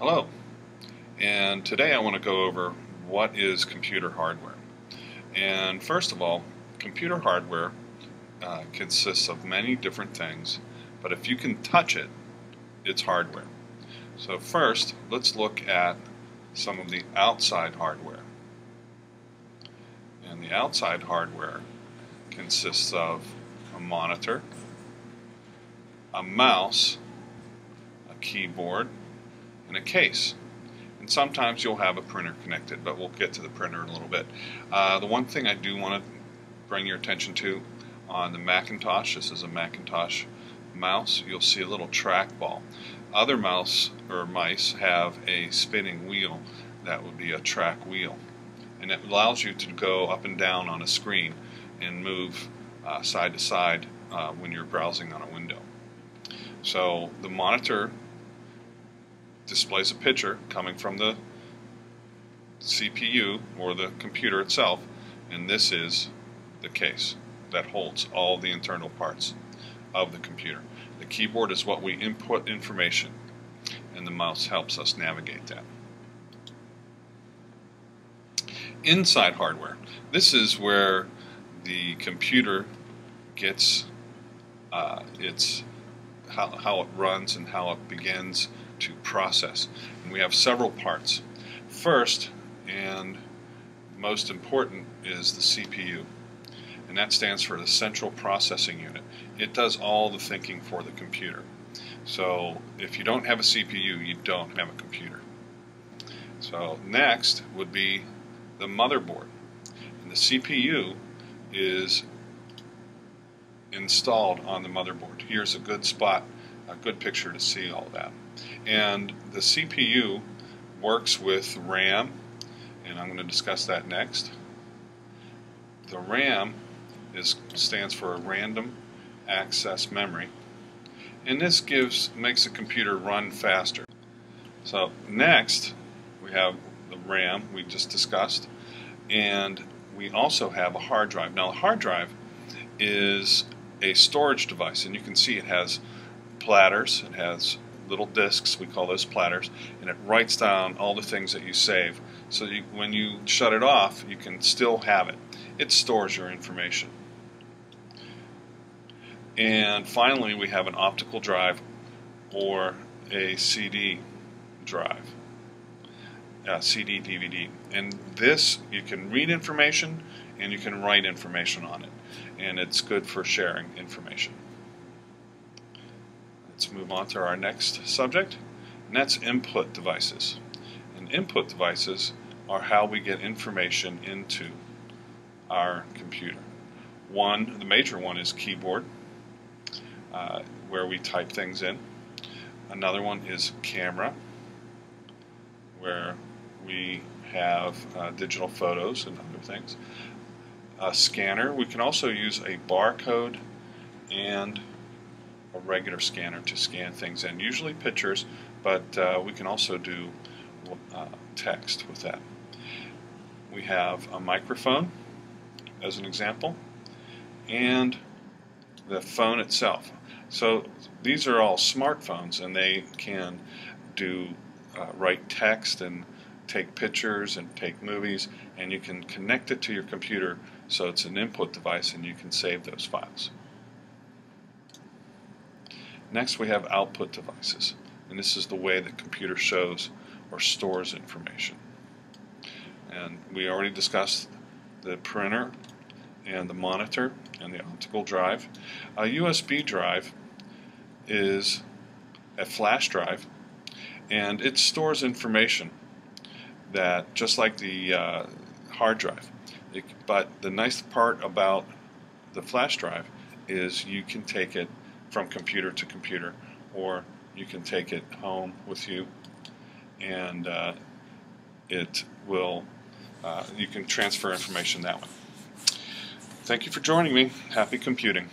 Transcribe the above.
Hello, and today I want to go over what is computer hardware. And first of all, computer hardware consists of many different things, but if you can touch it, it's hardware. So first, let's look at some of the outside hardware. And the outside hardware consists of a monitor, a mouse, a keyboard, and a case. And sometimes you'll have a printer connected, but we'll get to the printer in a little bit. The one thing I do want to bring your attention to on the Macintosh, this is a Macintosh mouse, you'll see a little trackball. Other mouse or mice have a spinning wheel that would be a track wheel, and it allows you to go up and down on a screen and move side to side when you're browsing on a window. So the monitor displays a picture coming from the CPU or the computer itself, and this is the case that holds all the internal parts of the computer. The keyboard is what we input information, and the mouse helps us navigate that. Inside hardware, this is where the computer gets how it runs and how it begins to process. And we have several parts. First and most important is the CPU, and that stands for the Central Processing Unit. It does all the thinking for the computer. So if you don't have a CPU, you don't have a computer. So next would be the motherboard, and the CPU is installed on the motherboard. Here's a good spot, a good picture to see all that. And the CPU works with RAM, and I'm going to discuss that next. The RAM stands for Random Access Memory, and this makes the computer run faster. So next we have the RAM we just discussed, and we also have a hard drive. Now the hard drive is a storage device, and you can see it has platters, it has little disks, we call those platters, and it writes down all the things that you save, so when you shut it off you can still have it. It stores your information. And finally we have an optical drive or a CD drive, CD DVD, and this you can read information and you can write information on it, and it's good for sharing information. Let's move on to our next subject, and that's input devices. And input devices are how we get information into our computer. The major one is keyboard, where we type things in. Another one is camera, where we have digital photos and other things. A scanner, we can also use a barcode and a regular scanner to scan things in, usually pictures, but we can also do text with that. We have a microphone as an example, and the phone itself. So these are all smartphones, and they can write text and take pictures and take movies, and you can connect it to your computer so it's an input device and you can save those files. Next we have output devices, and this is the way the computer shows or stores information. And we already discussed the printer and the monitor and the optical drive. A USB drive is a flash drive, and it stores information that just like the hard drive. But the nice part about the flash drive is you can take it from computer to computer, or you can take it home with you, and you can transfer information that way. Thank you for joining me. Happy computing.